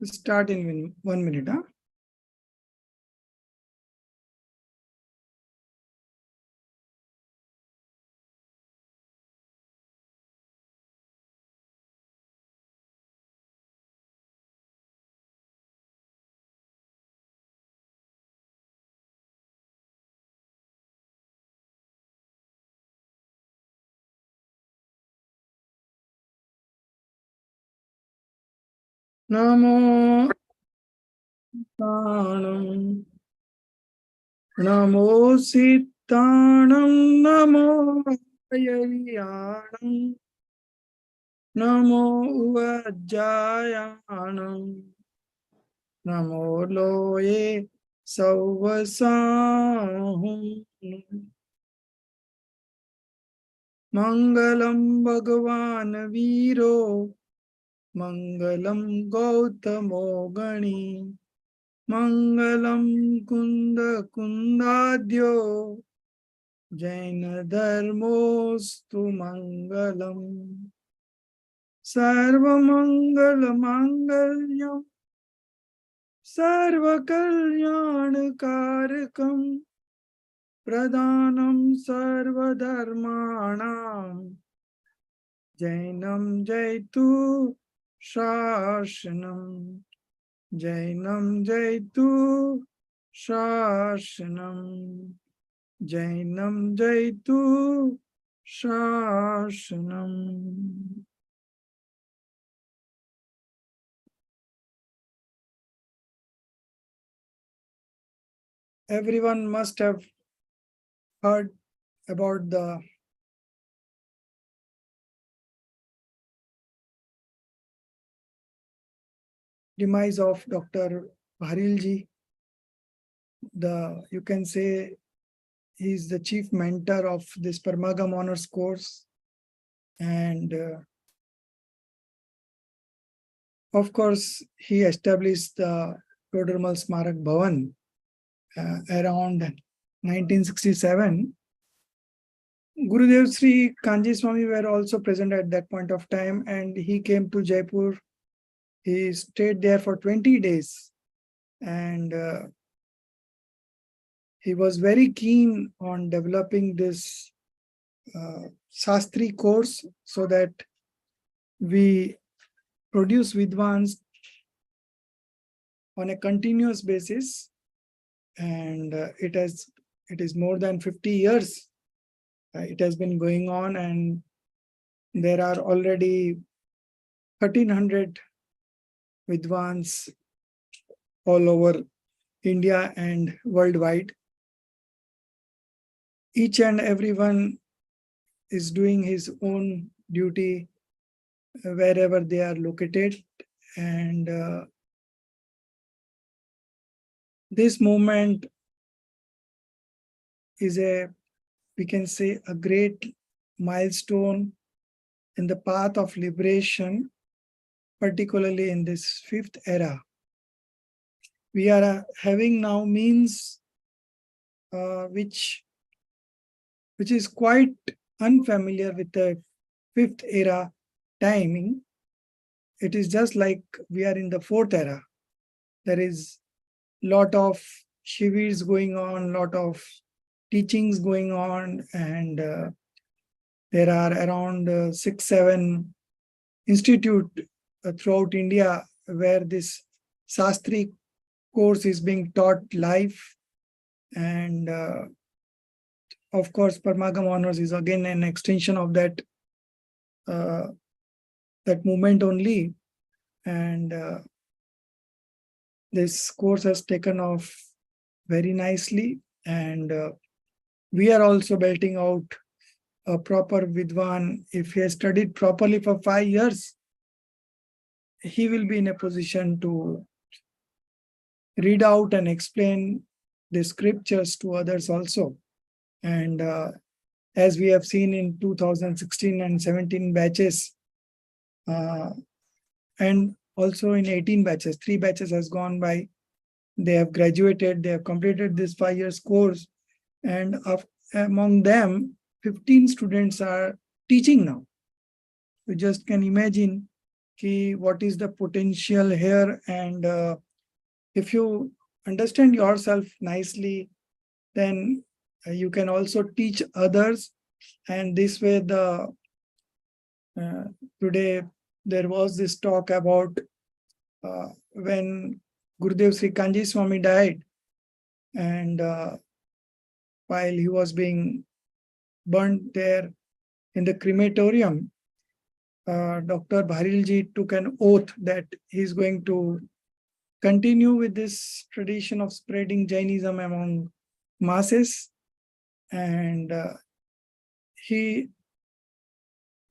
Start in 1 minute. Huh? Namo Tanam. Namo Sitanam. Namo Yayanam. Namo Uvajayanam. Namo Loye Sauvasahum. Mangalam Bhagavan Viro. Mangalam Gautamo Gani. Mangalam Kunda Kundadyo. Jaina Dharmostu Mangalam. Sarva Mangala Mangalyam. Sarva Kalyana Karakam. Pradhanam Sarva Dharmanam. Jainam Jaitu Shashanam. Jainam Jaitu Shashanam. Jainam Jaitu Shashanam. Everyone must have heard about the demise of Dr. Bharilji. You can say he's the chief mentor of this Paramagam Honors course. And of course, he established the Prodromal Smarak Bhavan around 1967. Gurudev Sri Kanji Swami were also present at that point of time, and he came to Jaipur. He stayed there for 20 days, and he was very keen on developing this Shastri course so that we produce Vidwans on a continuous basis. And it is more than 50 years. It has been going on, and there are already 1,300 Vidwans all over India and worldwide. Each and everyone is doing his own duty wherever they are located. And this movement is we can say, a great milestone in the path of liberation, particularly in this fifth era. We are having now means which is quite unfamiliar with the fifth era timing. It is just like we are in the fourth era. There is a lot of shivers going on, lot of teachings going on, and there are around 6-7 institutes throughout India where this Shastri course is being taught live. And of course, Paramagam Honors is again an extension of that movement only. And this course has taken off very nicely, and we are also belting out a proper Vidwan. If he has studied properly for 5 years, he will be in a position to read out and explain the scriptures to others also. And as we have seen in 2016 and 17 batches, and also in 18 batches, 3 batches has gone by. They have graduated, they have completed this 5 years course, and among them, 15 students are teaching now. You just can imagine what is the potential here, and if you understand yourself nicely, then you can also teach others. And this way, uh, today there was this talk about when Gurudev Sri Kanji Swami died, and while he was being burnt there in the crematorium, Dr. Bharilji took an oath that he's going to continue with this tradition of spreading Jainism among masses, and he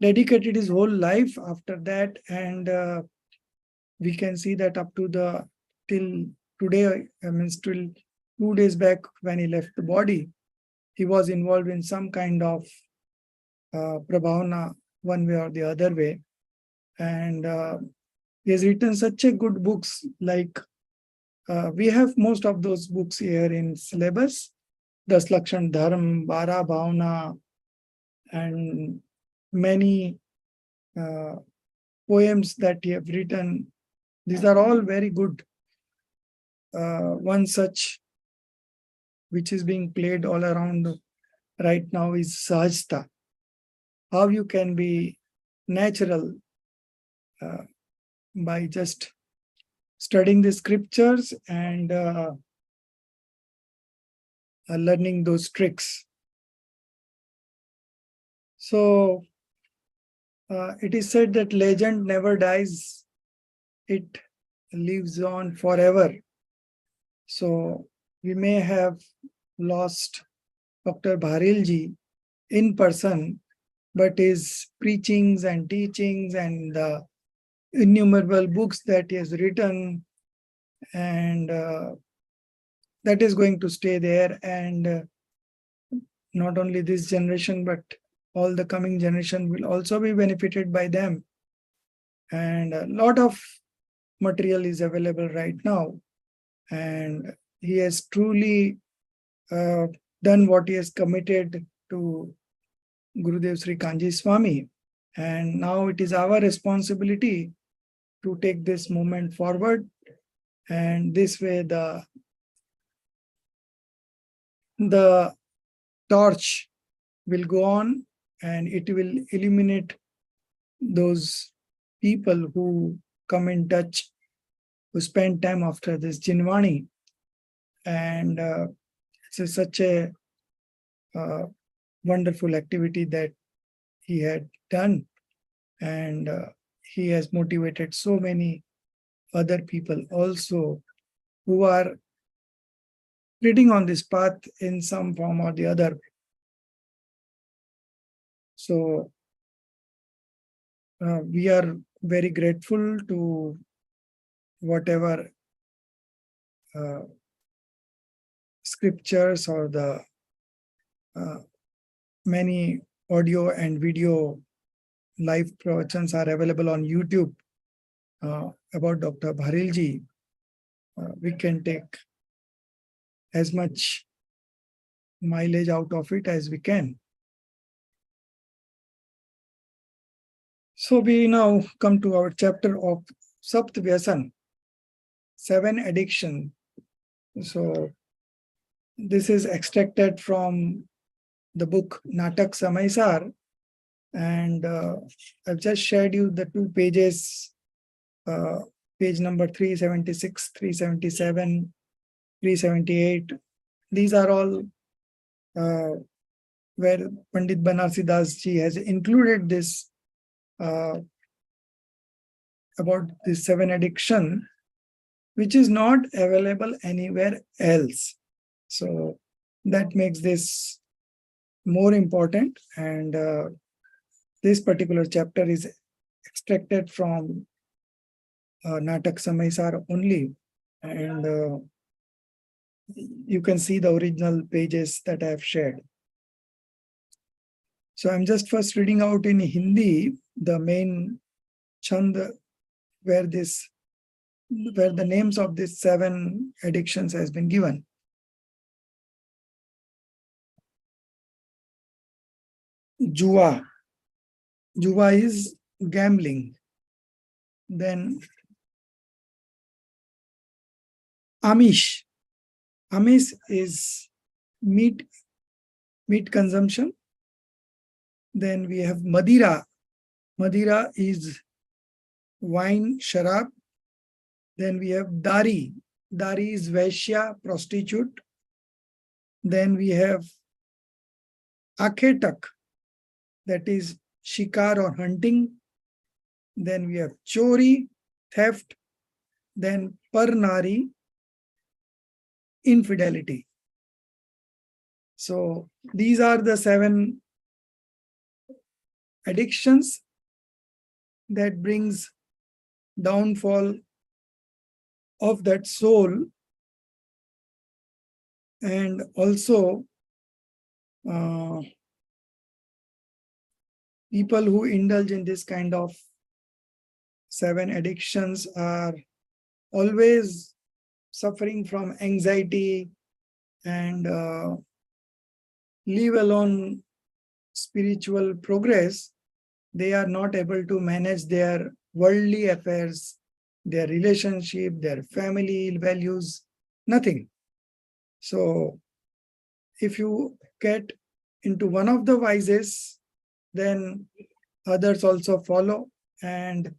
dedicated his whole life after that. And we can see that up to the till today, I mean, still 2 days back when he left the body, he was involved in some kind of prabhavana, one way or the other way. And he has written such a good books, like we have most of those books here in syllabus, Das Lakshan Dharm, Bara Bhavana, and many poems that he have written. These are all very good. One such which is being played all around right now is Sahajta. How you can be natural by just studying the scriptures and learning those tricks. So it is said that legend never dies, it lives on forever. So we may have lost Dr. Bharilji in person, but his preachings and teachings and the innumerable books that he has written, and that is going to stay there. And not only this generation, but all the coming generation will also be benefited by them. And a lot of material is available right now. And he has truly done what he has committed to Gurudev Sri Kanji Swami. And now it is our responsibility to take this movement forward. And this way the torch will go on, and it will illuminate those people who come in touch, who spend time after this Jinvani. And it's such a wonderful activity that he had done. And he has motivated so many other people also who are treading on this path in some form or the other. So we are very grateful to whatever scriptures or the many audio and video live pravachans are available on YouTube about Dr. Bharilji. We can take as much mileage out of it as we can. So we now come to our chapter of Sapt Vyasan, 7 addiction. So this is extracted from the book Natak Samaisar, and I've just shared you the 2 pages, page number 376, 377, 378. These are all where Pandit Banarsi Das ji has included this about this 7 addiction, which is not available anywhere else. So that makes this more important. And this particular chapter is extracted from Natak Samaisar only. And you can see the original pages that I have shared. So I'm just first reading out in Hindi the main chand where the names of these 7 addictions has been given. Jua. Jua is gambling. Then Amish. Amish is meat consumption. Then we have Madira. Madira is wine, sharab. Then we have Dari. Dari is Vaishya, prostitute. Then we have Aketak, that is shikar or hunting. Then we have Chori, theft. Then Parnari, infidelity. So these are the 7 addictions that brings downfall of that soul. And also people who indulge in this kind of 7 addictions are always suffering from anxiety and leave alone spiritual progress. They are not able to manage their worldly affairs, their relationship, their family values, nothing. So if you get into one of the vices, then others also follow, and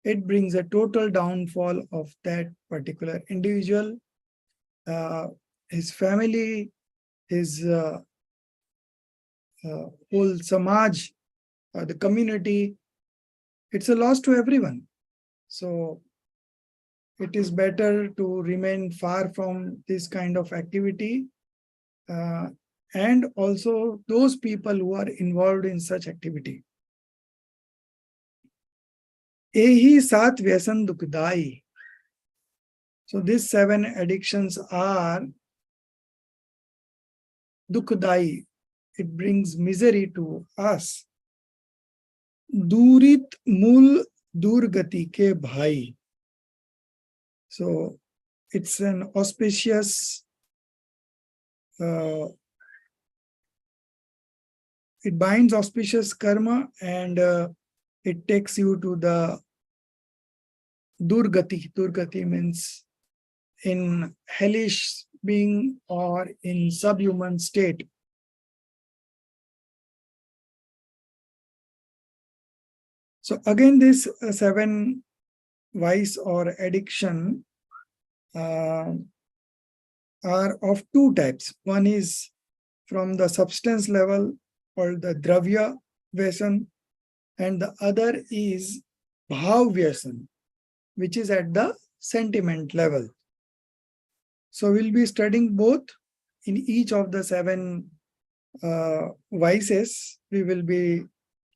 it brings a total downfall of that particular individual, his family, his whole samaj, the community. It's a loss to everyone. So it is better to remain far from this kind of activity, and also those people who are involved in such activity. Ehi sat vyasan dukhdai. So these 7 addictions are dukhdai. It brings misery to us. Durit mul durgati ke bhai. So it's an auspicious, it binds auspicious karma, and it takes you to the durgati. Durgati means in hellish being or in subhuman state. So again, this 7 vice or addiction are of 2 types. One is from the substance level, called the dravya vyasan, and the other is bhav vyasan, which is at the sentiment level. So we'll be studying both. In each of the 7 vices, we will be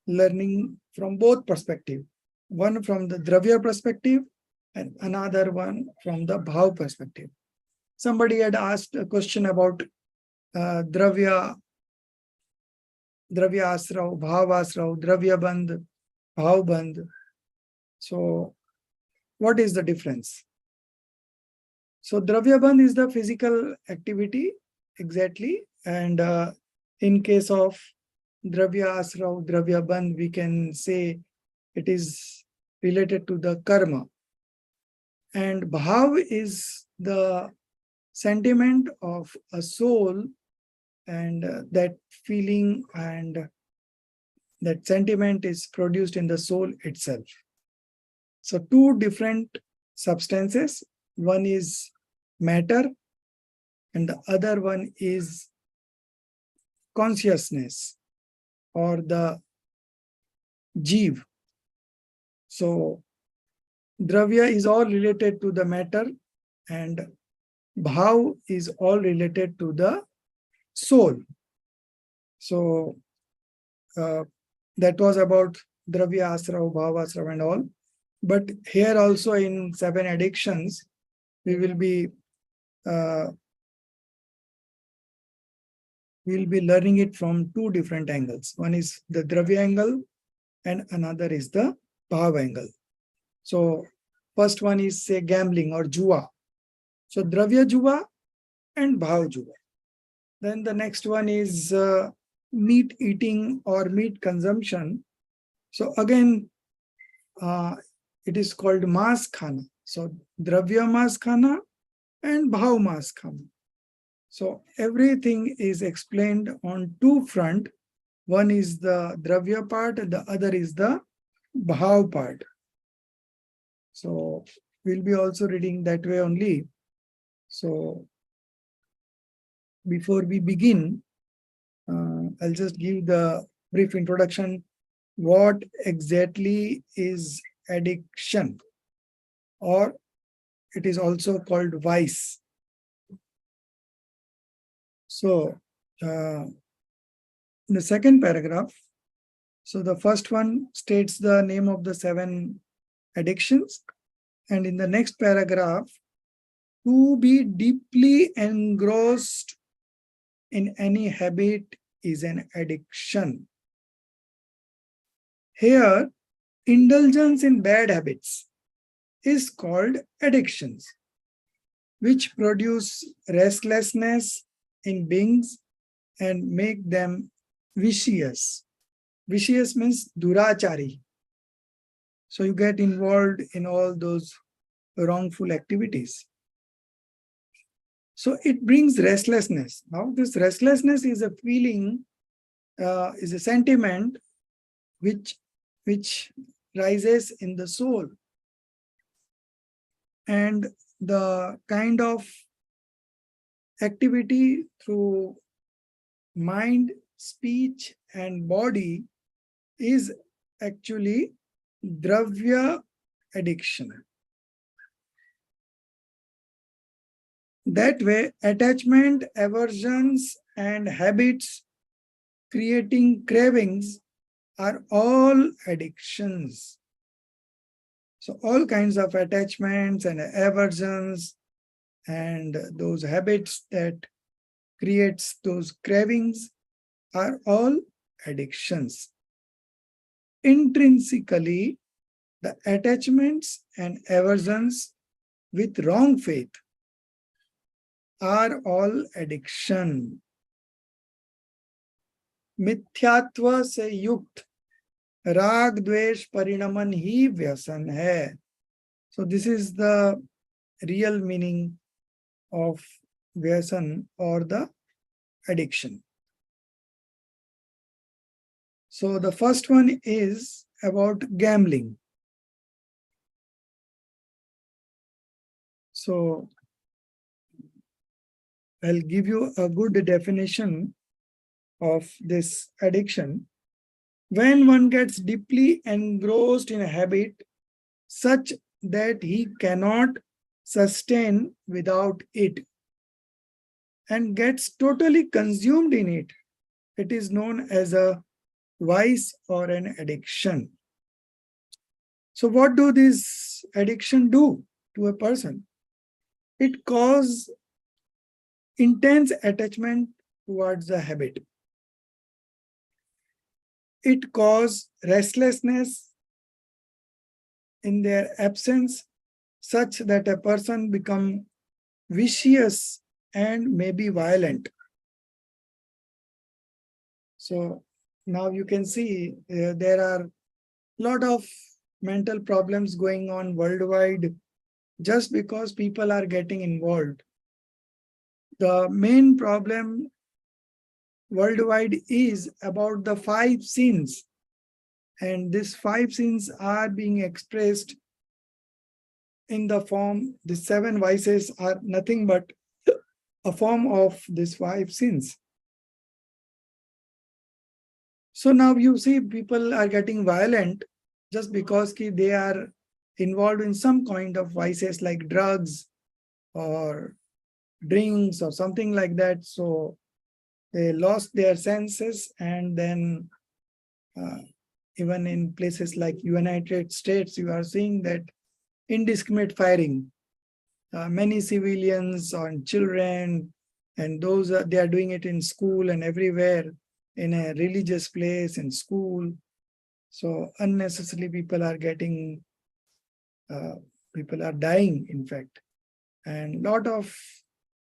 learning from both perspectives. One from the dravya perspective and another one from the bhav perspective. Somebody had asked a question about dravya asrav, bhav asrav, dravya bandh, bhav bandh. So what is the difference? So dravya bandh is the physical activity, exactly. And in case of dravya asrav, dravya bandh, we can say it is related to the karma. And bhav is the sentiment of a soul, and that feeling and that sentiment is produced in the soul itself. So 2 different substances. One is matter and the other one is consciousness or the jeev. So dravya is all related to the matter and bhav is all related to the soul. So that was about dravya asrav, bhav asrav and all. But here also in 7 addictions, we will be learning it from 2 different angles. One is the dravya angle and another is the bhav angle. So first one is, say, gambling or jua. So dravya jua and bhav jua. Then the next one is meat eating or meat consumption. So again, it is called mass khana. So dravya mass khana and bhav mass khana. So everything is explained on two front. One is the dravya part and the other is the bhav part. So we'll be also reading that way only. So before we begin, I'll just give the brief introduction. What exactly is addiction, or it is also called vice? So in the second paragraph, so the first one states the name of the 7 addictions, and in the next paragraph, to be deeply engrossed in any habit is an addiction. Here, indulgence in bad habits is called addictions, which produce restlessness in beings and make them vicious. Vicious means durachari. So you get involved in all those wrongful activities. So it brings restlessness. Now this restlessness is a feeling, is a sentiment which rises in the soul. And the kind of activity through mind, speech, and body is actually dravya addiction. That way, attachment, aversions, and habits creating cravings are all addictions. So all kinds of attachments and aversions and those habits that creates those cravings are all addictions. Intrinsically, the attachments and aversions with wrong faith are all addiction. मिथ्यात्व से युक्त राग द्वेष परिणमन ही व्यसन है. So this is the real meaning of व्यसन or the addiction. So the first one is about gambling. So I'll give you a good definition of this addiction. When one gets deeply engrossed in a habit such that he cannot sustain without it and gets totally consumed in it, it is known as a vice or an addiction. So what do this addiction do to a person? It causes intense attachment towards the habit. It causes restlessness in their absence, such that a person becomes vicious and maybe violent. So now you can see there are a lot of mental problems going on worldwide just because people are getting involved. The main problem worldwide is about the 5 sins, and these 5 sins are being expressed in the form, the 7 vices are nothing but a form of these 5 sins. So now you see people are getting violent just because they are involved in some kind of vices like drugs or drinks or something like that. So they lost their senses, and then even in places like United States, you are seeing that indiscriminate firing. Many civilians and children, and those they are doing it in school and everywhere, in a religious place, in school. So unnecessarily people are getting, people are dying, in fact, and lot of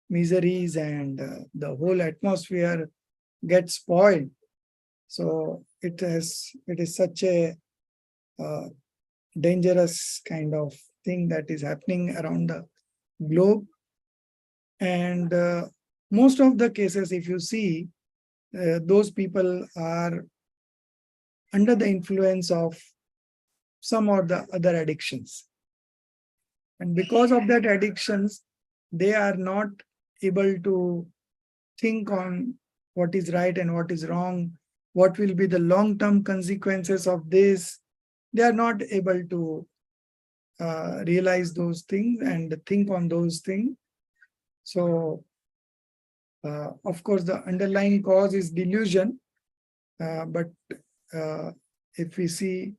miseries, and the whole atmosphere gets spoiled. So it is such a dangerous kind of thing that is happening around the globe. And most of the cases, if you see, those people are under the influence of some or the other addictions. And because of that addictions, they are not able to think on what is right and what is wrong, what will be the long-term consequences of this. They are not able to realize those things and think on those things. So, of course, the underlying cause is delusion. But if we see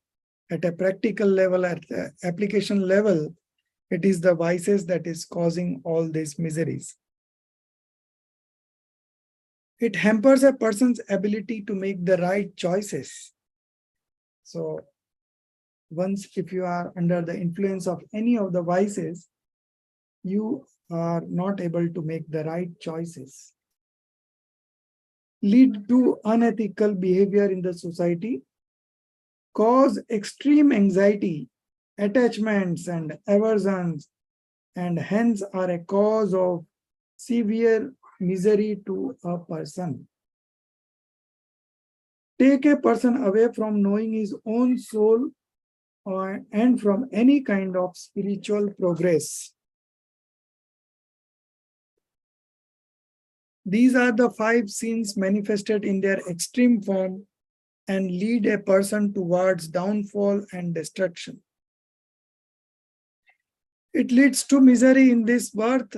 at a practical level, at the application level, it is the vices that is causing all these miseries. It hampers a person's ability to make the right choices. So once if you are under the influence of any of the vices, you are not able to make the right choices. Lead to unethical behavior in the society, cause extreme anxiety, attachments and aversions, and hence are a cause of severe misery to a person. Take a person away from knowing his own soul and from any kind of spiritual progress. These are the 5 sins manifested in their extreme form and lead a person towards downfall and destruction. It leads to misery in this birth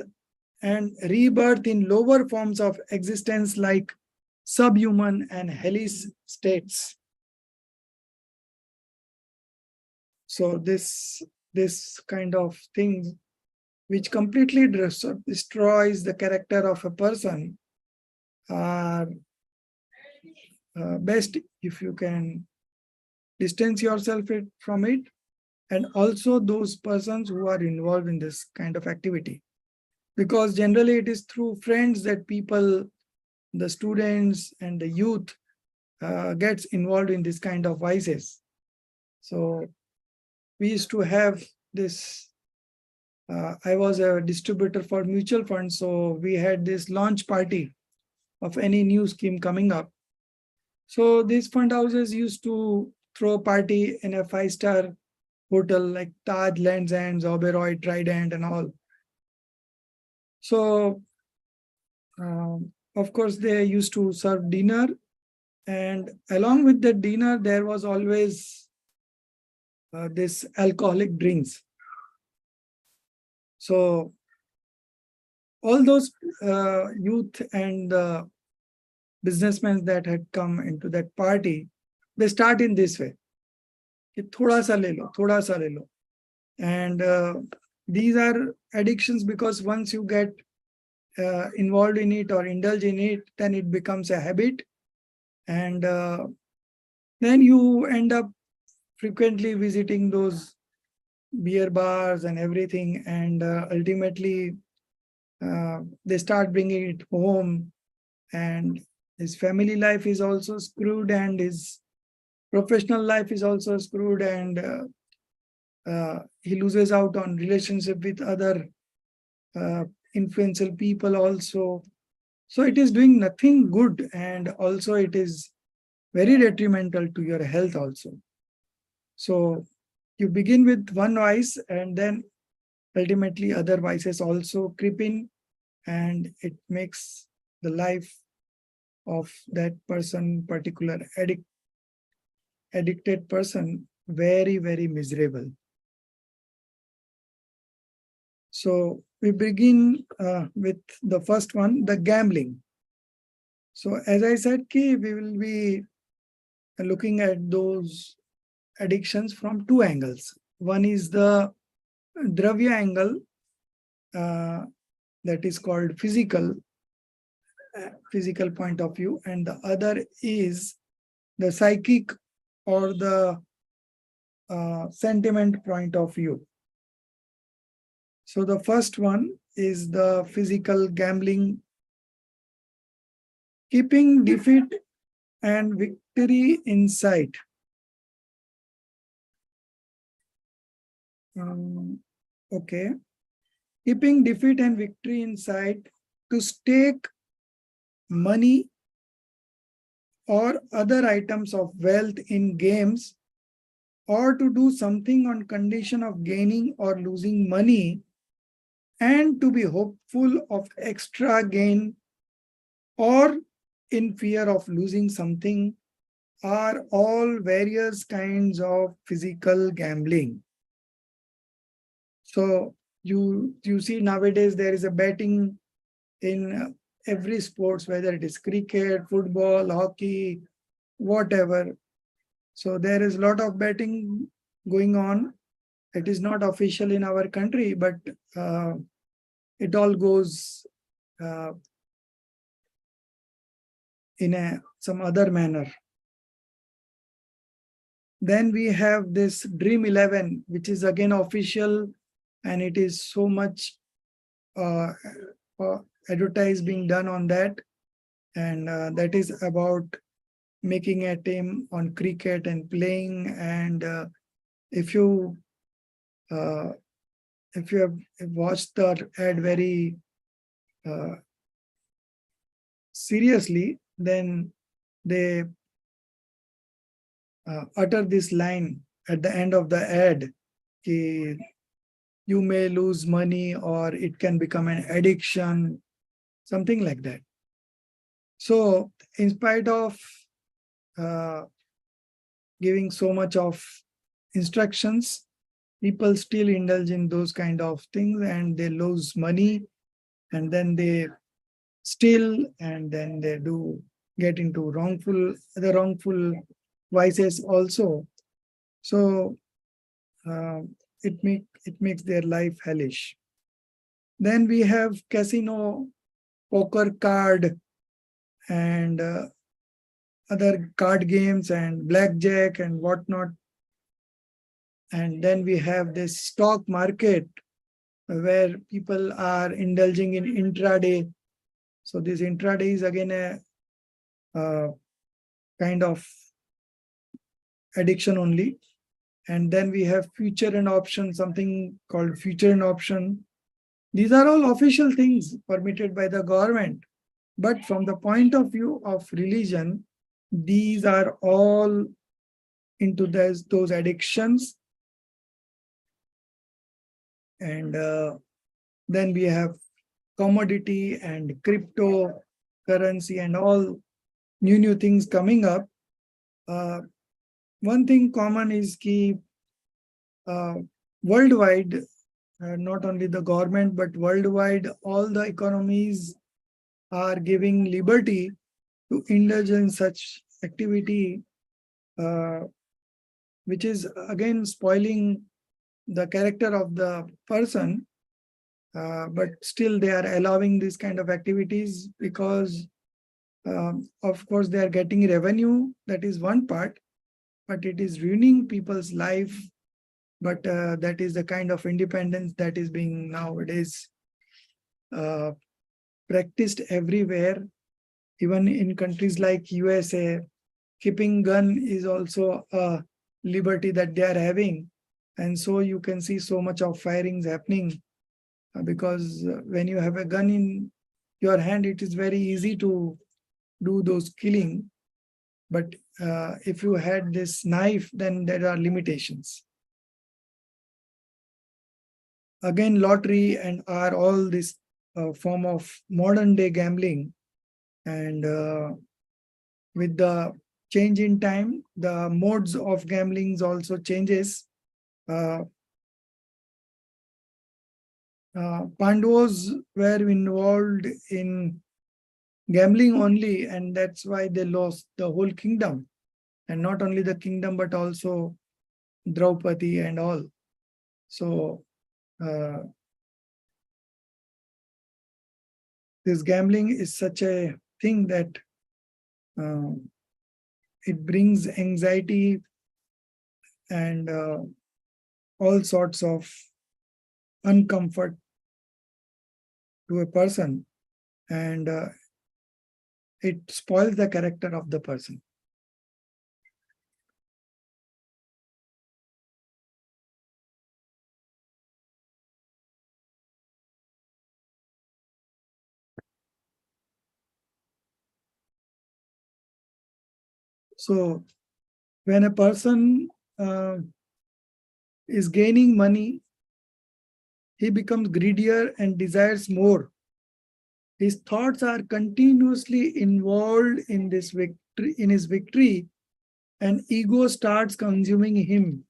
and rebirth in lower forms of existence like subhuman and hellish states. So this kind of thing which completely destroys the character of a person are best if you can distance yourself from it, and also those persons who are involved in this kind of activity. Because generally it is through friends that people, the students and the youth gets involved in this kind of vices. So we used to have this, I was a distributor for mutual funds, so we had this launch party of any new scheme coming up. So these fund houses used to throw a party in a 5-star hotel like Taj, Lands End, Oberoi, Trident and all. So of course they used to serve dinner, and along with the dinner there was always this alcoholic drinks. So all those youth and businessmen that had come into that party, they start in this way. Thoda sa le lo, thoda sa le lo. And these are addictions because once you get involved in it or indulge in it, then it becomes a habit. And then you end up frequently visiting those beer bars and everything. And ultimately, they start bringing it home. And his family life is also screwed, and his professional life is also screwed, and he loses out on relationship with other influential people also. So it is doing nothing good, and also it is very detrimental to your health also. So you begin with one vice, and then ultimately other vices also creep in, and it makes the life of that person, particular addicted person, very, very miserable. So we begin with the first one, the gambling. So as I said, we will be looking at those addictions from 2 angles. One is the Dravya angle, that is called physical point of view, and the other is the psychic or the sentiment point of view. So the first one is the physical gambling, keeping defeat and victory in sight. Okay. Keeping defeat and victory in sight, to stake money or other items of wealth in games, or to do something on condition of gaining or losing money, and to be hopeful of extra gain or in fear of losing something, are all various kinds of physical gambling. So you see nowadays there is a betting in every sports, whether it is cricket, football, hockey, whatever. So there is a lot of betting going on. It is not official in our country, but it all goes uh, in some other manner. Then we have this Dream 11, which is again official, and it is so much uh, advertise being done on that. And that is about making a team on cricket and playing. And if you uh, have watched the ad very uh, seriously, then they utter this line at the end of the ad, ki, you may lose money or it can become an addiction, something like that. So in spite of uh, giving so much of instructions, people still indulge in those kind of things and they lose money, and then they steal, and then they do get into the wrongful vices also. So uh, it makes their life hellish. Then we have casino, poker card, and other card games and blackjack and whatnot. And then we have this stock market where people are indulging in intraday. So this intraday is again a kind of addiction only. And then we have future and option, something called future and option. These are all official things permitted by the government. But from the point of view of religion, these are all into those addictions. And then we have commodity and cryptocurrency and all new things coming up. One thing common is ki worldwide, not only the government, but worldwide, all the economies are giving liberty to indulge in such activity, uh, which is again spoiling the character of the person. But still they are allowing this kind of activities because, of course, they are getting revenue. That is one part, but it is ruining people's life. But that is the kind of independence that is being nowadays uh, practiced everywhere. Even in countries like USA, keeping gun is also a liberty that they are having. And so you can see so much of firings happening because when you have a gun in your hand, it is very easy to do those killing. But if you had this knife, then there are limitations. Again, lottery and are all this form of modern day gambling. And with the change in time, the modes of gamblings also changes. Uh, Pandavas were involved in gambling only, and that's why they lost the whole kingdom. And not only the kingdom, but also Draupadi and all. So uh, this gambling is such a thing that uh, it brings anxiety and all sorts of uncomfort to a person, and it spoils the character of the person. So when a person is gaining money, he becomes greedier and desires more. His thoughts are continuously involved in this victory, in his victory, and ego starts consuming him.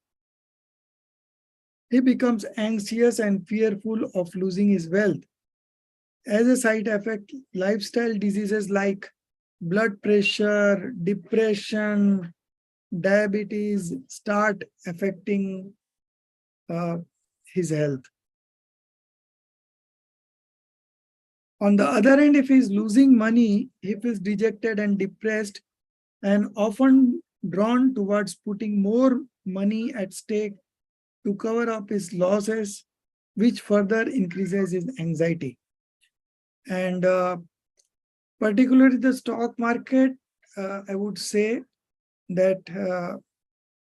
He becomes anxious and fearful of losing his wealth. As a side effect, lifestyle diseases like blood pressure, depression, diabetes start affecting uh, his health. On the other hand, if he's losing money, he feels dejected and depressed and often drawn towards putting more money at stake to cover up his losses, which further increases his anxiety. And particularly the stock market, I would say that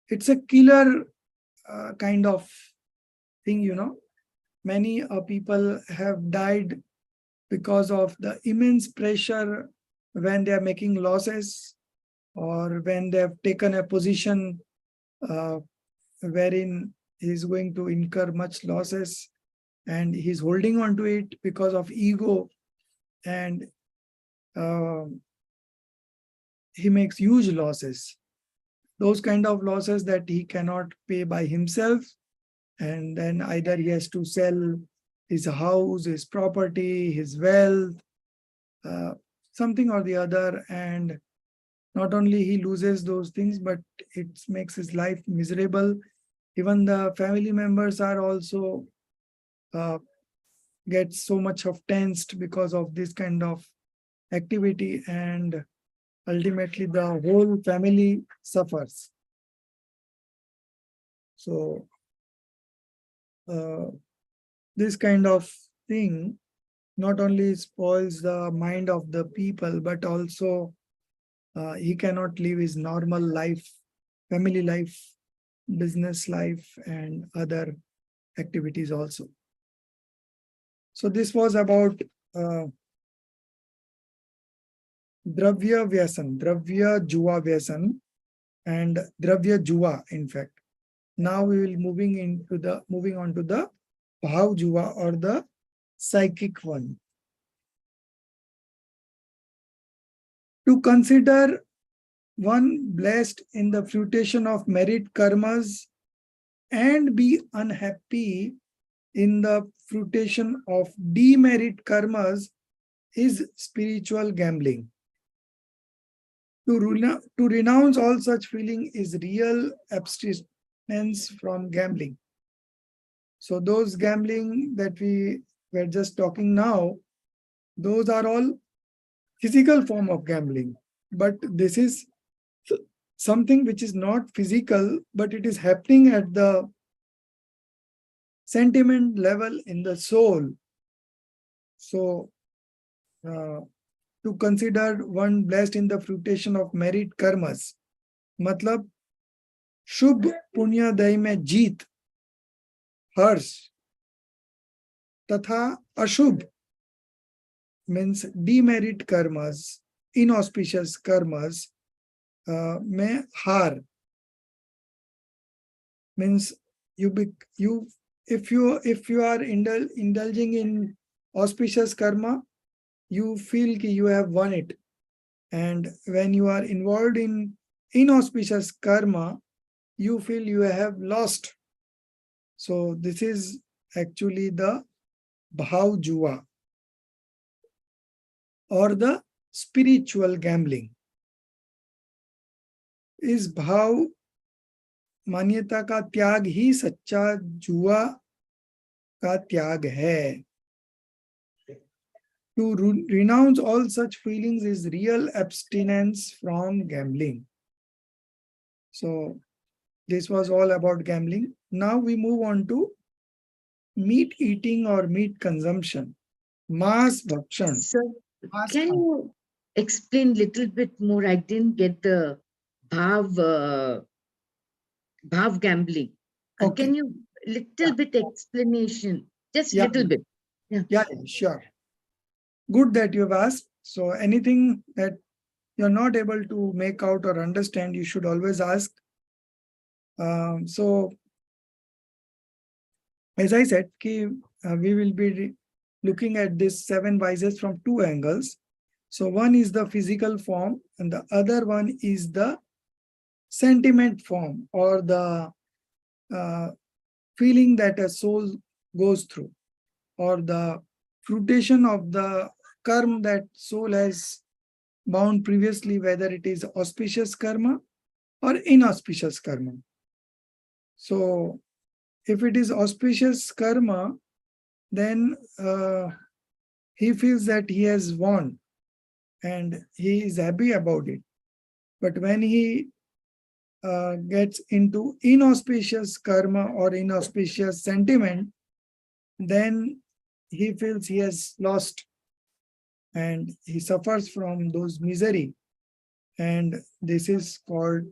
it's a killer kind of thing, you know. Many people have died because of the immense pressure when they are making losses or when they have taken a position wherein he is going to incur much losses and he's holding on to it because of ego, and he makes huge losses. Those kind of losses that he cannot pay by himself, and then either he has to sell his house, his property, his wealth, something or the other, and not only he loses those things, but it makes his life miserable. Even the family members are also get so much of tensed because of this kind of activity, and ultimately the whole family suffers. So this kind of thing not only spoils the mind of the people, but also he cannot live his normal life, family life, business life, and other activities also. So this was about Dravya Vyasan, Dravya Juva Vyasan, and Dravya Juva, in fact. Now we will moving on to the Bhav Juva, or the psychic one. To consider one blessed in the fruition of merit karmas and be unhappy in the fruition of demerit karmas is spiritual gambling. To renounce all such feeling is real abstinence from gambling. So those gambling that we were just talking now, those are all physical form of gambling. But this is something which is not physical, but it is happening at the sentiment level in the soul. So to consider one blessed in the fruition of merit karmas, मतलब शुभ पुण्यदय में जीत, हर्ष, तथा अशुभ means demerit karmas, inauspicious karmas में हार, means if you are indulging in auspicious karma, you feel that you have won it, and when you are involved in inauspicious karma, you feel you have lost. So this is actually the bhav juva, or the spiritual gambling. इस भाव मान्यता का त्याग ही सच्चा जुआ का त्याग है. To renounce all such feelings is real abstinence from gambling. So this was all about gambling. Now we move on to meat eating or meat consumption. Mass bhakshan. Sir, can you explain little bit more? I didn't get the bhav gambling. Okay. Can you little bit explanation? Just little bit. Yeah, sure. Good that you have asked. So anything that you're not able to make out or understand, you should always ask. So, as I said, we will be looking at these 7 vices from 2 angles. So one is the physical form and the other one is the sentiment form, or the feeling that a soul goes through, or the fruition of the karma that soul has bound previously, whether it is auspicious karma or inauspicious karma. So if it is auspicious karma, then he feels that he has won and he is happy about it. But when he gets into inauspicious karma or inauspicious sentiment, then he feels he has lost and he suffers from those misery. And this is called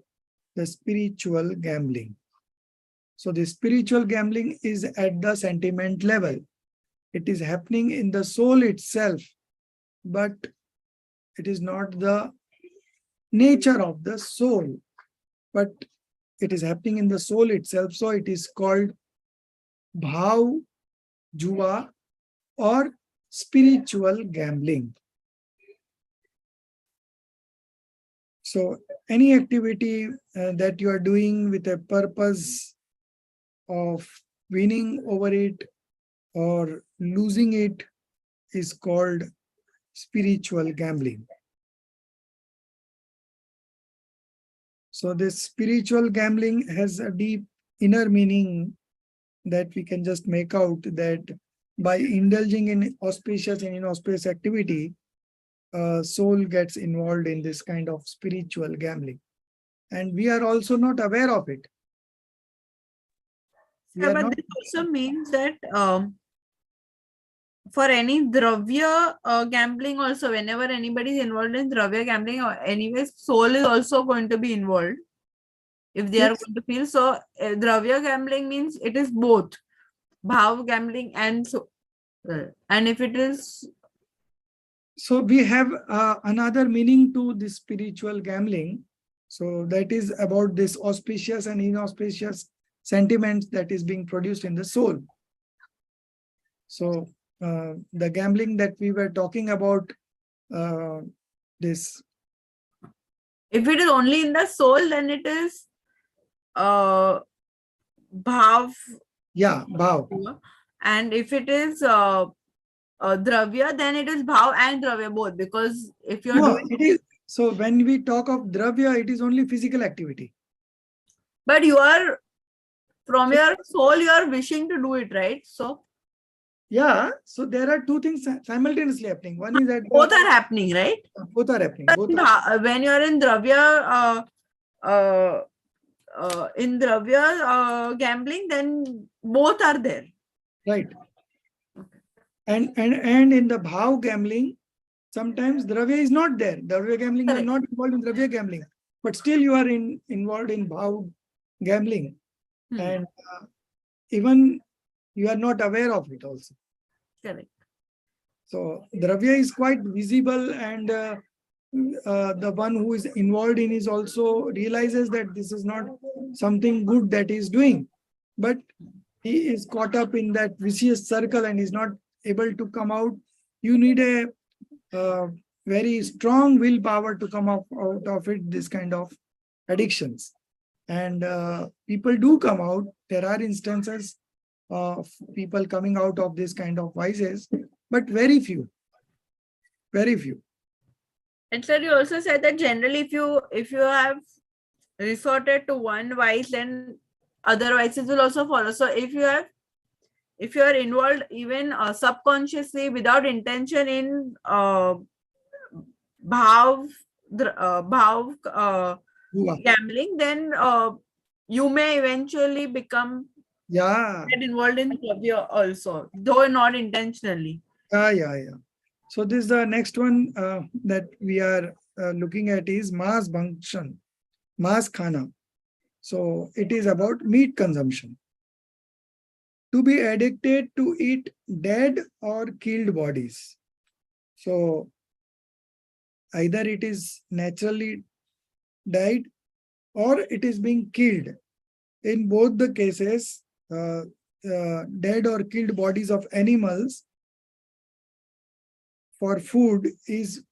the spiritual gambling. So the spiritual gambling is at the sentiment level. It is happening in the soul itself, but it is not the nature of the soul, but it is happening in the soul itself. So it is called bhav jua or spiritual gambling. So any activity that you are doing with a purpose of winning over it or losing it is called spiritual gambling. So this spiritual gambling has a deep inner meaning that we can just make out, that by indulging in auspicious and inauspicious activity, soul gets involved in this kind of spiritual gambling. And we are also not aware of it. Yeah, but this also means that for any dravya gambling also, whenever anybody is involved in dravya gambling, or anyways, soul is also going to be involved if they are going to feel. So dravya gambling means it is both bhav gambling and so, and if it is. So we have another meaning to this spiritual gambling. So that is about this auspicious and inauspicious sentiments that is being produced in the soul. So the gambling that we were talking about, this. If it is only in the soul, then it is bhav. Yeah, bhav. And if it is dravya, then it is bhav and dravya both, because if you are doing it is. So when we talk of dravya, it is only physical activity. But you are, from your soul, you are wishing to do it, right? So yeah, so there are 2 things simultaneously happening. One is that both are happening, right? Both are happening. When you are in dravya gambling, then both are there. Right. And in the bhav gambling, sometimes dravya is not there. Dravya gambling, you are not involved in dravya gambling, but still you are involved in bhav gambling. And even you are not aware of it also. Correct. So dravya is quite visible, and the one who is involved in is also realizes that this is not something good that he is doing, but he is caught up in that vicious circle and is not able to come out. You need a very strong willpower to come out of it, this kind of addictions. And people do come out. There are instances of people coming out of this kind of vices, but very few. Very few. And sir, you also said that generally if you have resorted to one vice, then other vices will also follow. So if you are involved even subconsciously without intention in bhav gambling, then you may eventually become get involved in dravya also, though not intentionally. Yeah. So this is the next one that we are looking at is mass bhangshan, mass khana. So it is about meat consumption. To be addicted to eat dead or killed bodies. So Either it is naturally died or it is being killed. In both the cases, dead or killed bodies of animals for food is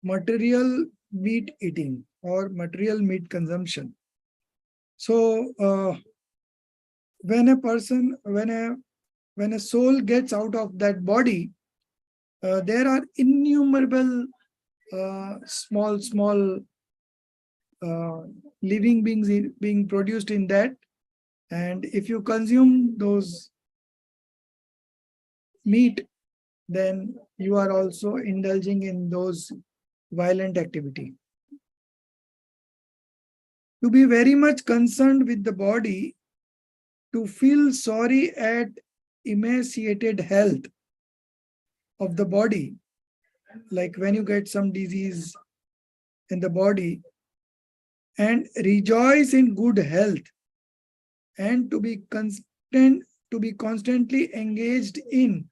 material meat eating or material meat consumption. So when a soul gets out of that body, there are innumerable small living beings being produced in that, and if you consume those meat, then you are also indulging in those violent activity. To be very much concerned with the body, to feel sorry at emaciated health of the body, like when you get some disease in the body, and rejoice in good health, and to be constantly engaged in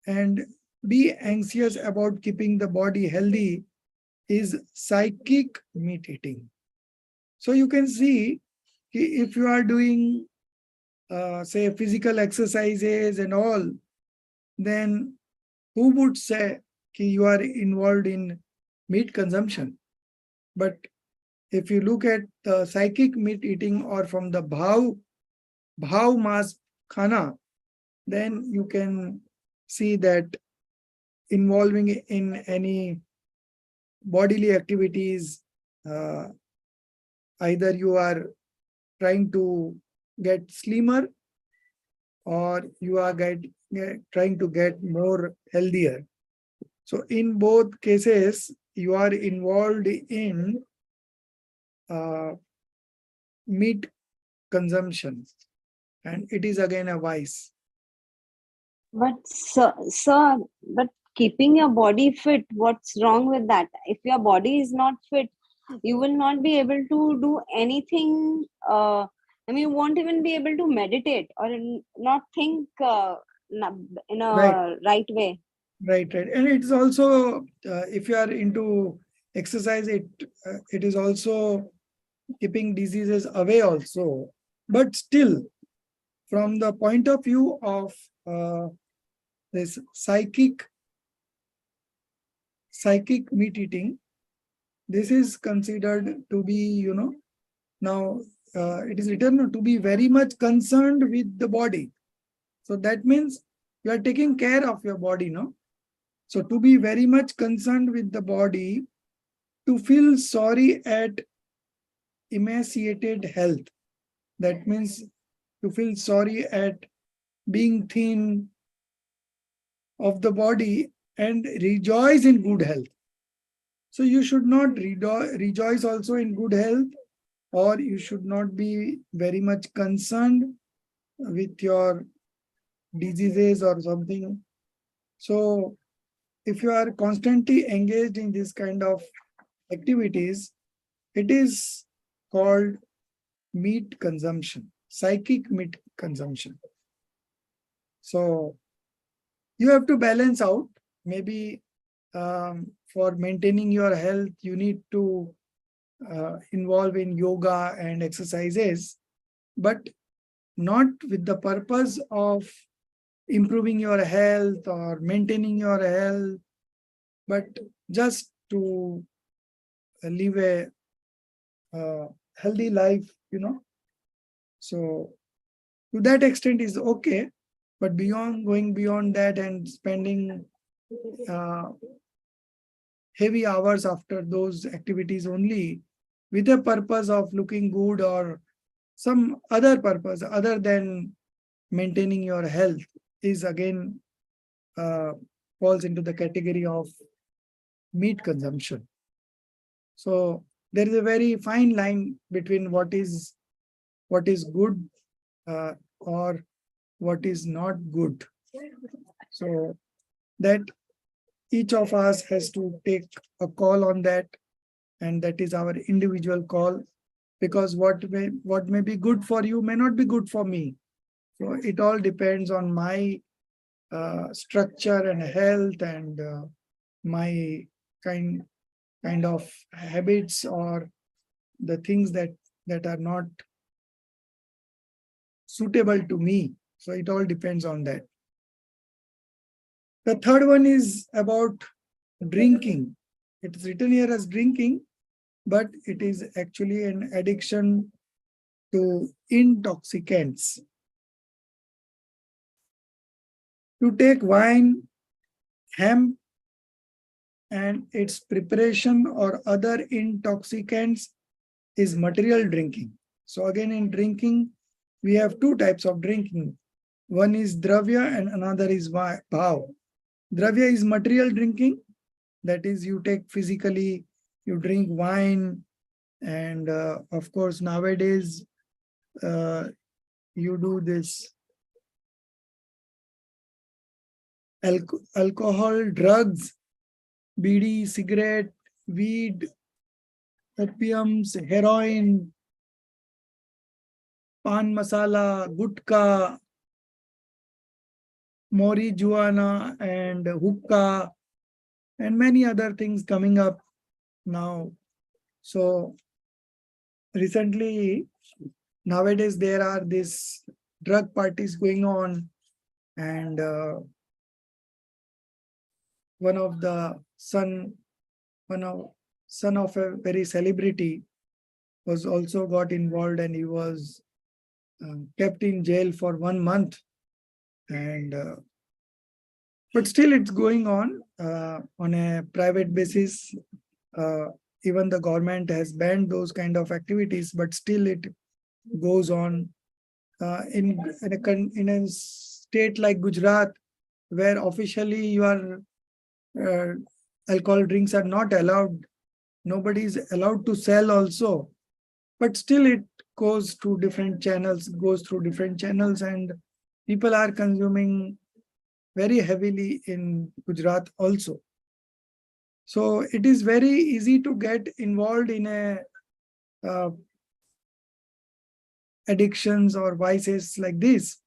and be anxious about keeping the body healthy is psychic meat eating. So you can see, if you are doing say physical exercises and all, then who would say you are involved in meat consumption? But if you look at the psychic meat eating or from the bhav mas khana, then you can see that involving in any bodily activities, either you are trying to get slimmer or you are trying to get more healthier. So in both cases, you are involved in meat consumption, and it is again a vice. But sir, but keeping your body fit, what's wrong with that? If your body is not fit, you will not be able to do anything. I mean, you won't even be able to meditate or not think in a right way. Right. And it's also, if you are into exercise, it is also keeping diseases away also. But still, from the point of view of this psychic meat eating, this is considered to be, now it is written to be very much concerned with the body. So that means you are taking care of your body, no? So to be very much concerned with the body, to feel sorry at emaciated health. That means to feel sorry at being thin of the body and rejoice in good health. So you should not rejoice also in good health, or you should not be very much concerned with your diseases or something. So if you are constantly engaged in this kind of activities, it is called meat consumption, psychic meat consumption. So you have to balance out. Maybe for maintaining your health, you need to involve in yoga and exercises, but not with the purpose of improving your health or maintaining your health, but just to live a healthy life, So to that extent is okay, but going beyond that and spending heavy hours after those activities only with the purpose of looking good or some other purpose other than maintaining your health is again falls into the category of meat consumption. So there is a very fine line between what is good or what is not good. So that each of us has to take a call on that, and that is our individual call, because what may be good for you may not be good for me. So it all depends on my structure and health and my kind of habits or the things that are not suitable to me. So it all depends on that. The third one is about drinking. It's written here as drinking, but it is actually an addiction to intoxicants. To take wine, hemp, and its preparation or other intoxicants is material drinking. So again, in drinking, we have two types of drinking. One is dravya and another is bhav. Dravya is material drinking. That is, you take physically, you drink wine, and of course, nowadays, you do this alcohol, drugs, bidi, cigarette, weed, opiums, heroin, pan masala, gutka, marijuana, and hookah, and many other things coming up now. So recently, nowadays, there are these drug parties going on, and one of the son of a very celebrity was also got involved, and he was kept in jail for 1 month. And but still it's going on a private basis. Even the government has banned those kind of activities, but still it goes on in a state like Gujarat, where officially your alcohol drinks are not allowed. Nobody is allowed to sell also, but still it goes through different channels, and people are consuming very heavily in Gujarat also. So it is very easy to get involved in a addictions or vices like this,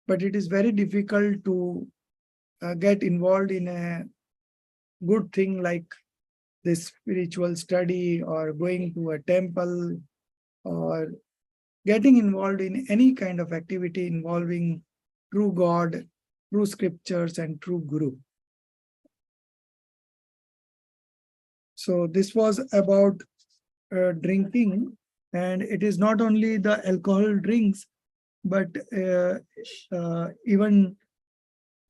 but it is very difficult to get involved in a good thing like this spiritual study or going to a temple or getting involved in any kind of activity involving true God, true scriptures, and true Guru. So this was about drinking, and it is not only the alcohol drinks, but even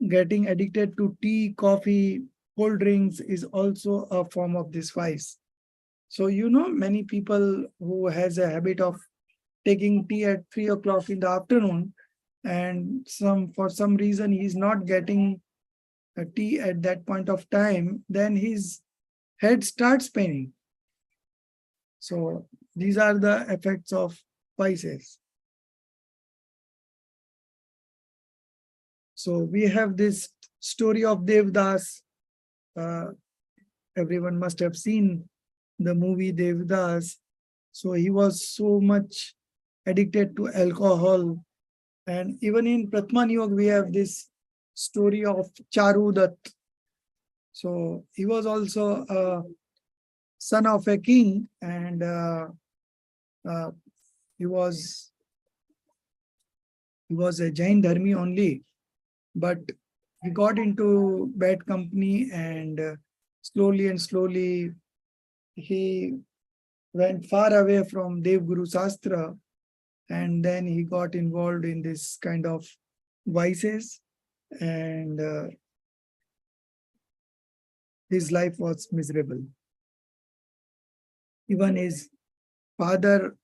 getting addicted to tea, coffee, cold drinks is also a form of this vice. So many people who has a habit of taking tea at 3 o'clock in the afternoon, and for some reason he's not getting a tea at that point of time, then his head starts paining. So these are the effects of vices. So we have this story of Devdas. Everyone must have seen the movie Devdas. So he was so much addicted to alcohol. And even in Pratman Yoga, we have this story of Charu Dutt. So he was also a son of a king, and he was a Jain Dharmi only, but he got into bad company, and slowly he went far away from Dev Guru Sastra, and then he got involved in this kind of vices, and his life was miserable. Even his father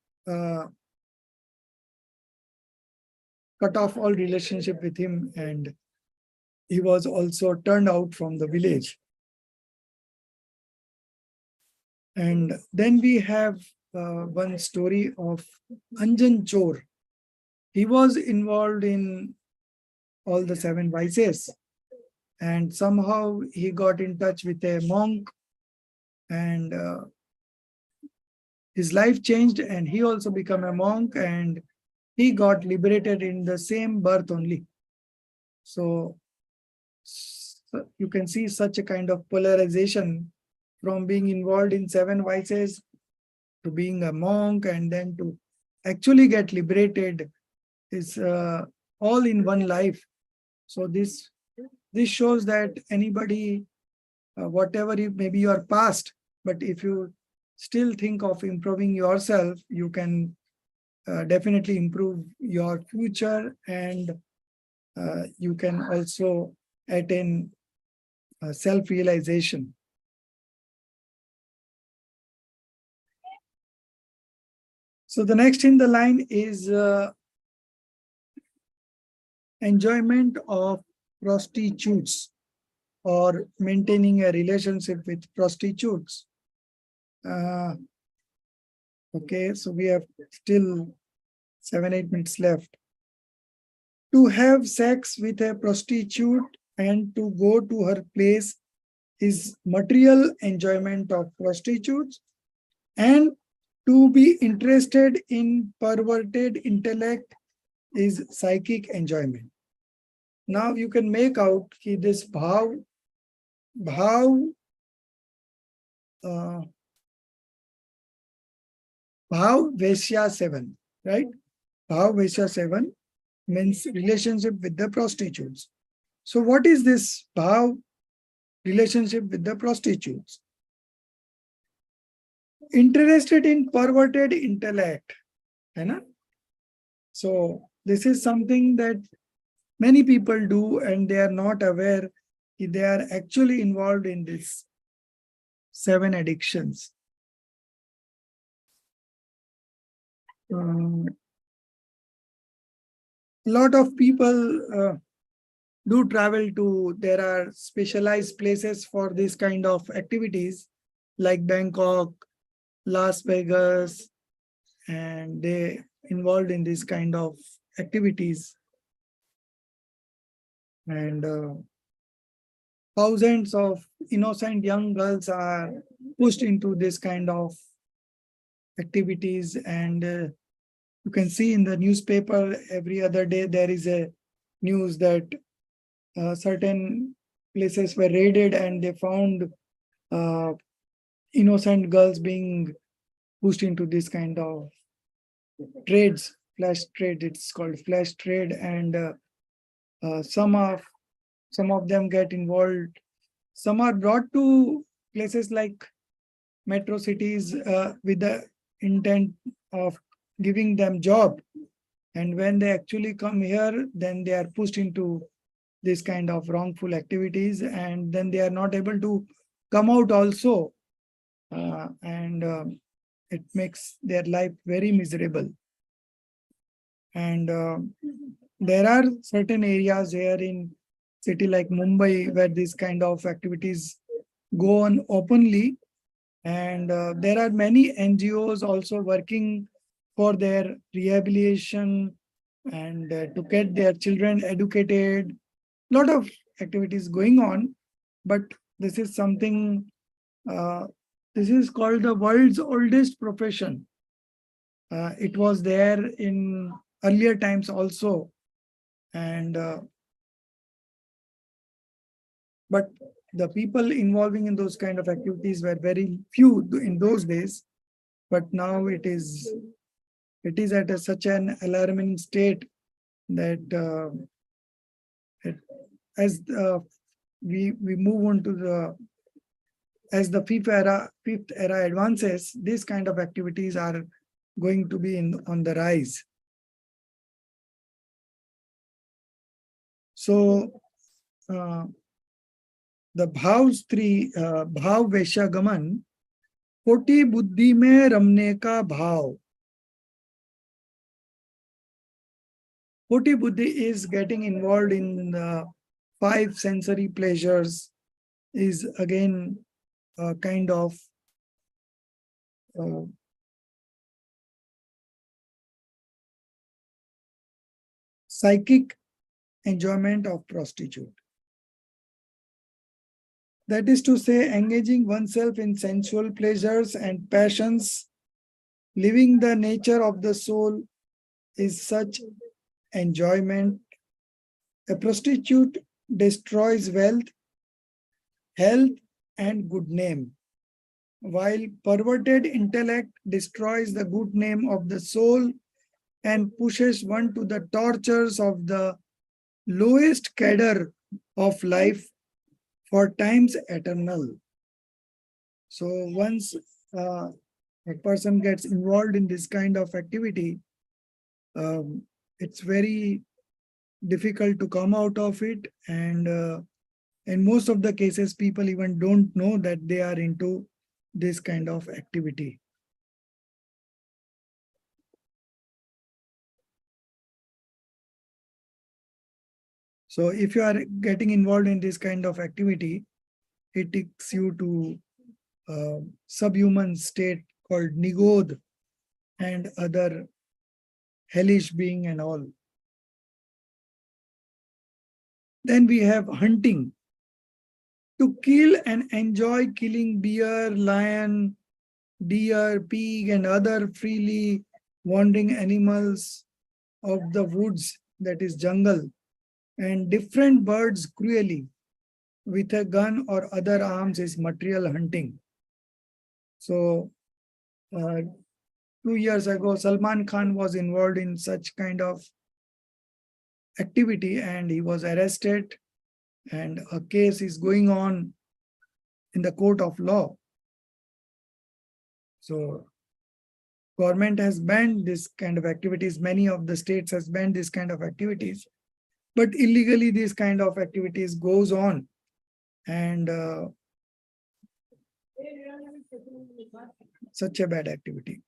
cut off all relationship with him, and he was also turned out from the village. And then we have one story of Anjan Chor. He was involved in all the 7 vices, and somehow he got in touch with a monk, and his life changed, and he also became a monk, and he got liberated in the same birth only. So you can see such a kind of polarization from being involved in 7 vices to being a monk and then to actually get liberated is all in one life. So this shows that anybody, whatever maybe your past, but if you still think of improving yourself, you can definitely improve your future, and you can also attain self-realization. So the next in the line is enjoyment of prostitutes or maintaining a relationship with prostitutes. Okay, so we have still 7-8 minutes left. To have sex with a prostitute and to go to her place is material enjoyment of prostitutes, and to be interested in perverted intellect is psychic enjoyment. Now you can make out this bhav Vesya 7, right? Bhav Vesya 7 means relationship with the prostitutes. So what is this bhav relationship with the prostitutes? Interested in perverted intellect. Right? So this is something that many people do, and they are not aware if they are actually involved in these 7 addictions. A lot of people do travel to, there are specialized places for this kind of activities like Bangkok, Las Vegas, and they involved in this kind of activities. And thousands of innocent young girls are pushed into this kind of activities. And you can see in the newspaper every other day there is a news that certain places were raided and they found innocent girls being pushed into this kind of trades, flash trade. It's called flash trade, and some of them get involved. Some are brought to places like metro cities with the intent of giving them job, and when they actually come here, then they are pushed into this kind of wrongful activities, and then they are not able to come out also, and it makes their life very miserable. And there are certain areas here in city like Mumbai where this kind of activities go on openly, and there are many NGOs also working for their rehabilitation and to get their children educated. A lot of activities going on, but this is something, this is called the world's oldest profession. It was there in earlier times also, and but the people involving in those kind of activities were very few in those days, but now it is at such an alarming state that as we move on to the, as the fifth era advances, these kind of activities are going to be on the rise. So the bhavs 3, bhav Veshyagaman, खोटी बुद्धि में रमने का भाव. Koti buddhi is getting involved in the 5 sensory pleasures, is again a kind of psychic enjoyment of prostitute. That is to say, engaging oneself in sensual pleasures and passions, living the nature of the soul is such enjoyment. A prostitute destroys wealth, health, and good name. while perverted intellect destroys the good name of the soul and pushes one to the tortures of the lowest cadre of life for times eternal. So once a person gets involved in this kind of activity, it's very difficult to come out of it, and in most of the cases people even don't know that they are into this kind of activity. So if you are getting involved in this kind of activity, it takes you to a subhuman state called Nigodh and other hellish being and all. Then we have hunting. To kill and enjoy killing bear, lion, deer, pig, and other freely wandering animals of the woods, that is jungle, and different birds cruelly with a gun or other arms is material hunting. So 2 years ago, Salman Khan was involved in such kind of activity and he was arrested, and a case is going on in the court of law. So government has banned this kind of activities. Many of the states has banned this kind of activities, but illegally this kind of activities goes on, and such a bad activity.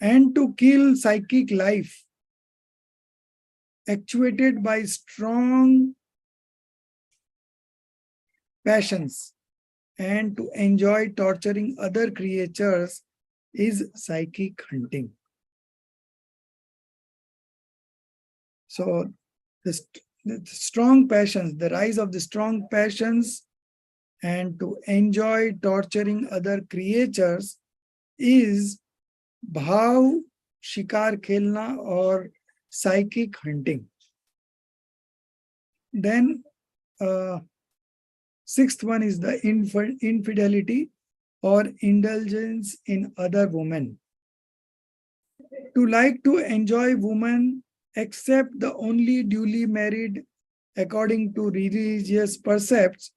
And to kill psychic life actuated by strong passions and to enjoy torturing other creatures is psychic hunting. So the strong passions, the rise of the strong passions and to enjoy torturing other creatures is bhav shikar khelna or psychic hunting. Then sixth one is the infidelity or indulgence in other women. To like to enjoy women except the only duly married according to religious precepts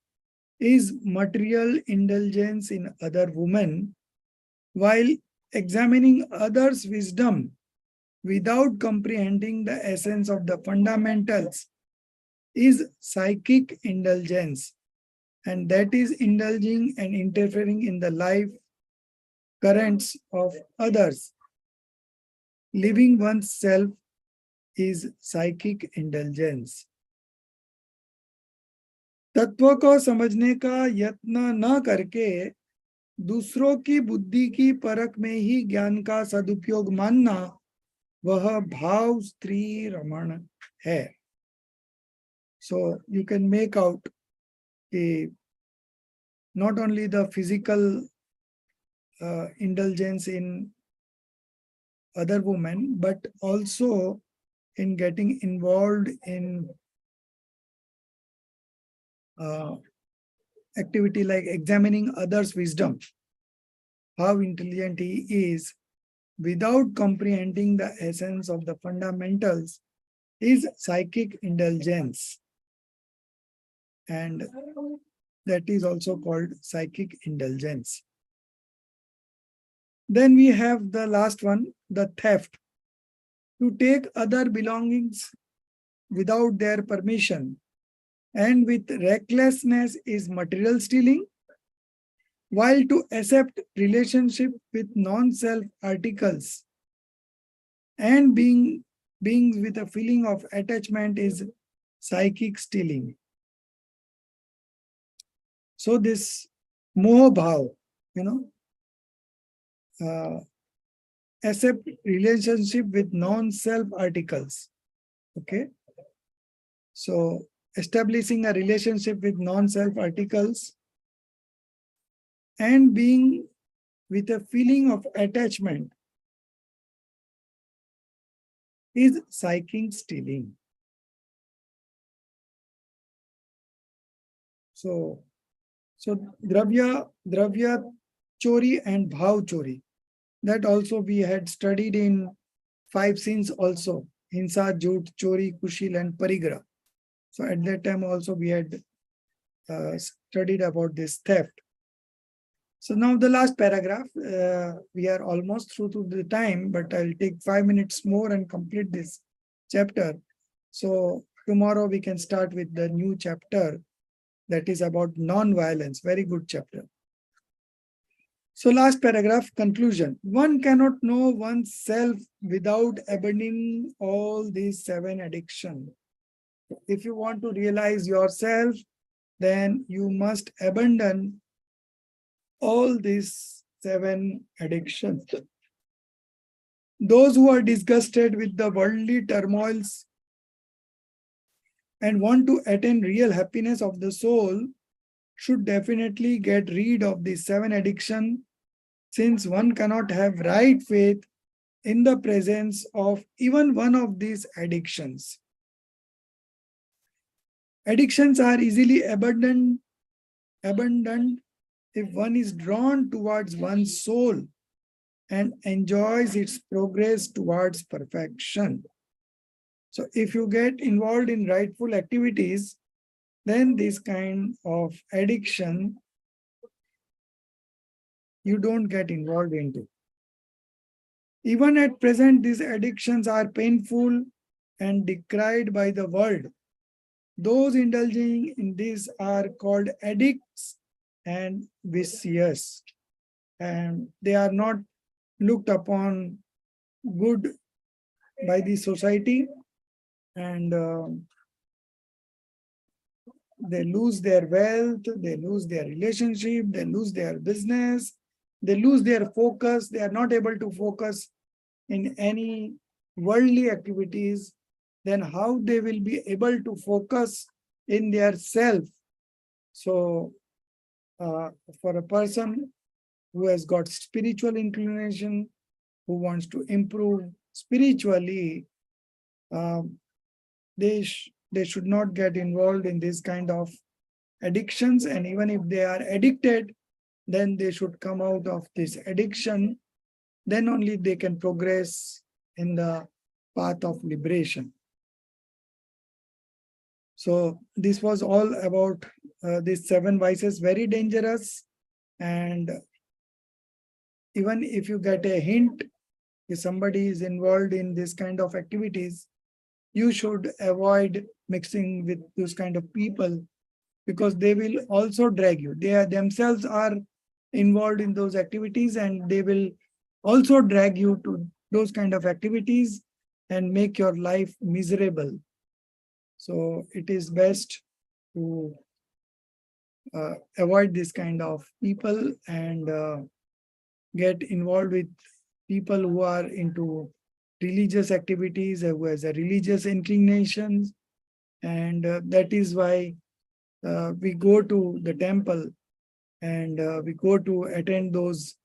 is material indulgence in other women, while examining others' wisdom without comprehending the essence of the fundamentals is psychic indulgence, and that is indulging and interfering in the life currents of others. Living oneself is psychic indulgence. तत्व को समझने का यत्न न करके दूसरों की बुद्धि की परख में ही ज्ञान का सदुपयोग मानना वह भाव स्त्री रमण है. So you can make out not only the physical indulgence in other women, but also in getting involved in activity like examining others' wisdom, how intelligent he is, without comprehending the essence of the fundamentals, is psychic indulgence. And that is also called psychic indulgence. Then we have the last one, the theft. To take other belongings without their permission and with recklessness is material stealing, while to accept relationship with non-self articles and being with a feeling of attachment is psychic stealing. So this moha bhav, accept relationship with non-self articles. Okay. So establishing a relationship with non-self articles and being with a feeling of attachment is psychic stealing. So dravya chori and bhav chori. That also we had studied in 5 sins also. Hinsa, Jut, Chori, Kushil and Parigra. So at that time also we had studied about this theft. So now the last paragraph, we are almost through to the time, but I'll take 5 minutes more and complete this chapter. So tomorrow we can start with the new chapter that is about non-violence. Very good chapter. So last paragraph, conclusion. One cannot know oneself without abandoning all these 7 addictions. If you want to realize yourself, then you must abandon all these 7 addictions. Those who are disgusted with the worldly turmoils and want to attain real happiness of the soul should definitely get rid of these 7 addictions, since one cannot have right faith in the presence of even one of these addictions. Addictions are easily abandoned if one is drawn towards one's soul and enjoys its progress towards perfection. So if you get involved in rightful activities, then this kind of addiction you don't get involved into. Even at present, these addictions are painful and decried by the world. Those indulging in this are called addicts and vicious, and they are not looked upon good by the society, and they lose their wealth, they lose their relationship, they lose their business, they lose their focus. They are not able to focus in any worldly activities. Then how they will be able to focus in their self? So for a person who has got spiritual inclination, who wants to improve spiritually, they should not get involved in this kind of addictions. And even if they are addicted, then they should come out of this addiction. Then only they can progress in the path of liberation. So this was all about these 7 vices, very dangerous. And even if you get a hint, if somebody is involved in this kind of activities, you should avoid mixing with those kind of people, because they will also drag you. They are themselves are involved in those activities, and they will also drag you to those kind of activities and make your life miserable. So it is best to avoid this kind of people and get involved with people who are into religious activities, who has a religious inclinations. And that is why we go to the temple, and we go to attend those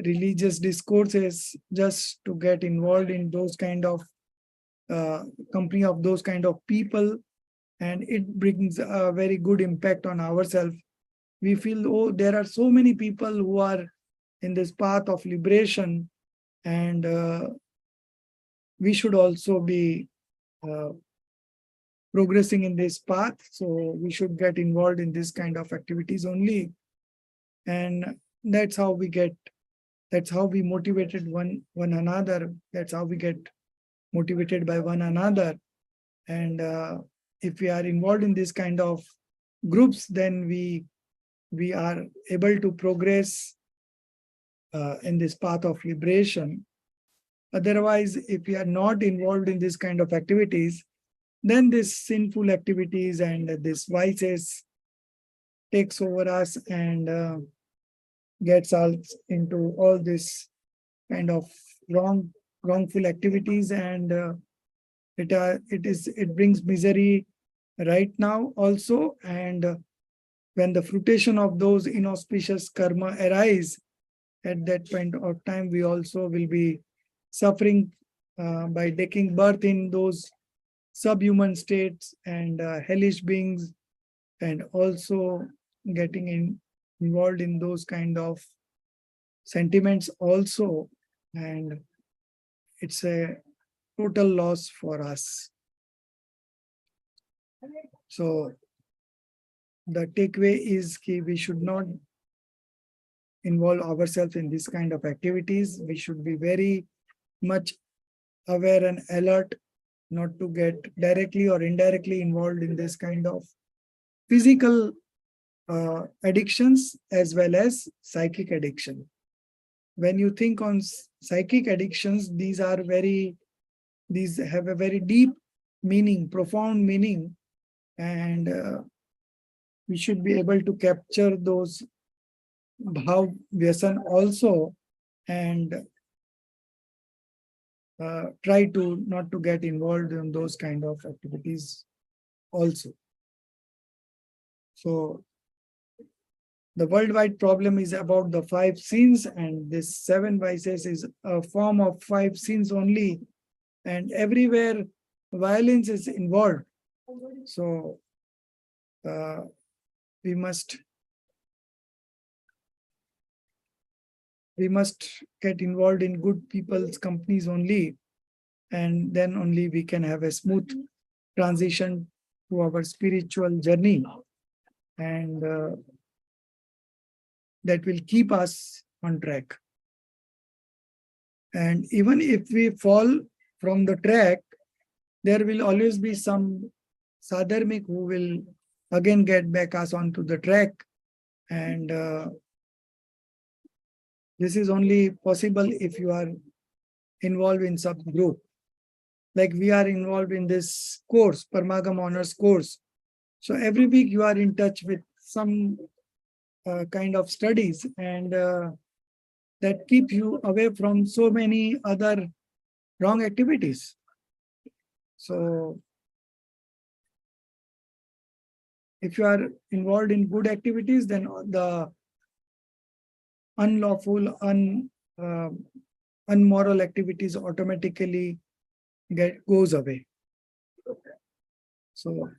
religious discourses just to get involved in those kind of company of those kind of people. And it brings a very good impact on ourselves. We feel, oh, there are so many people who are in this path of liberation, and we should also be progressing in this path. So we should get involved in this kind of activities only. And that's how we motivated one another. That's how we get motivated by one another. And if we are involved in this kind of groups, then we are able to progress in this path of liberation. Otherwise, if we are not involved in this kind of activities, then this sinful activities and this vices takes over us and gets us into all this kind of wrongful activities, and it brings misery right now also. And when the fruition of those inauspicious karma arise, at that point of time, we also will be suffering by taking birth in those subhuman states and hellish beings, and also getting involved in those kind of sentiments also, and it's a total loss for us. So the takeaway is that we should not involve ourselves in this kind of activities. We should be very much aware and alert not to get directly or indirectly involved in this kind of physical addictions as well as psychic addiction. When you think on psychic addictions, these have a very deep meaning, profound meaning, and we should be able to capture those bhav vyasan also, and try to not to get involved in those kind of activities also. So the worldwide problem is about the 5 sins, and this 7 vices is a form of 5 sins only, and everywhere violence is involved. So we must get involved in good people's companies only, and then only we can have a smooth transition to our spiritual journey, and that will keep us on track. And even if we fall from the track, there will always be some sadharmic who will again get back us onto the track, and this is only possible if you are involved in some group. Like we are involved in this course, Parmagam Honors course. So every week you are in touch with some kind of studies, and that keep you away from so many other wrong activities. So if you are involved in good activities, then the unlawful, unmoral activities automatically goes away. So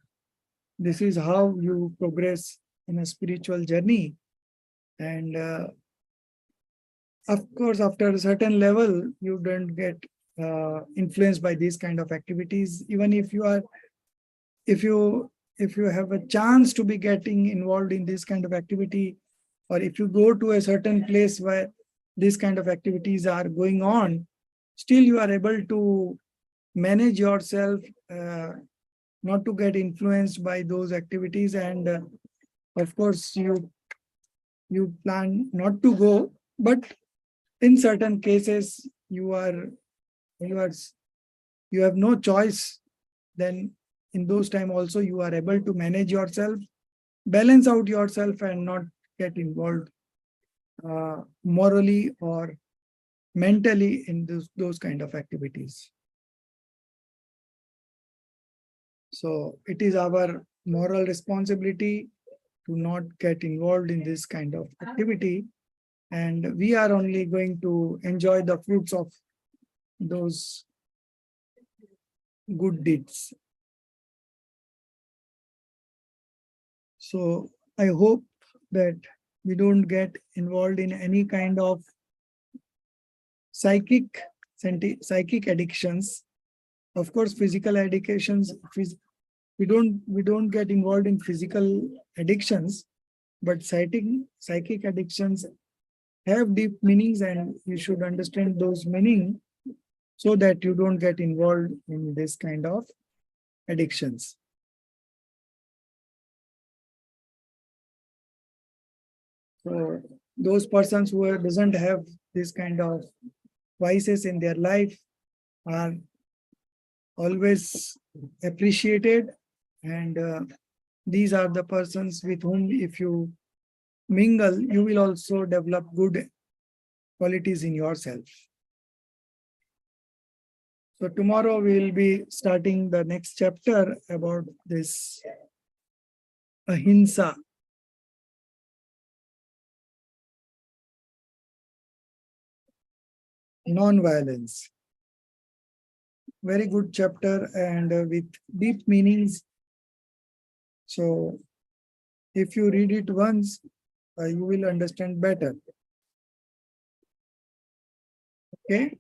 this is how you progress in a spiritual journey. And of course, after a certain level, you don't get influenced by these kind of activities. Even if you are, if you have a chance to be getting involved in this kind of activity, or if you go to a certain place where these kind of activities are going on, still you are able to manage yourself, not to get influenced by those activities. And of course, you plan not to go, but in certain cases you have no choice. Then in those time also you are able to manage yourself, balance out yourself, and not get involved morally or mentally in those kind of activities. So it is our moral responsibility to not get involved in this kind of activity, and we are only going to enjoy the fruits of those good deeds. So I hope that we don't get involved in any kind of psychic addictions. Of course, physical addictions, we don't get involved in physical addictions, but psychic addictions have deep meanings, and you should understand those meanings so that you don't get involved in this kind of addictions. So those persons who doesn't have this kind of vices in their life are always appreciated, and these are the persons with whom, if you mingle, you will also develop good qualities in yourself. So tomorrow we will be starting the next chapter about this ahimsa. Non-violence. Very good chapter, and with deep meanings. So if you read it once, you will understand better. Okay.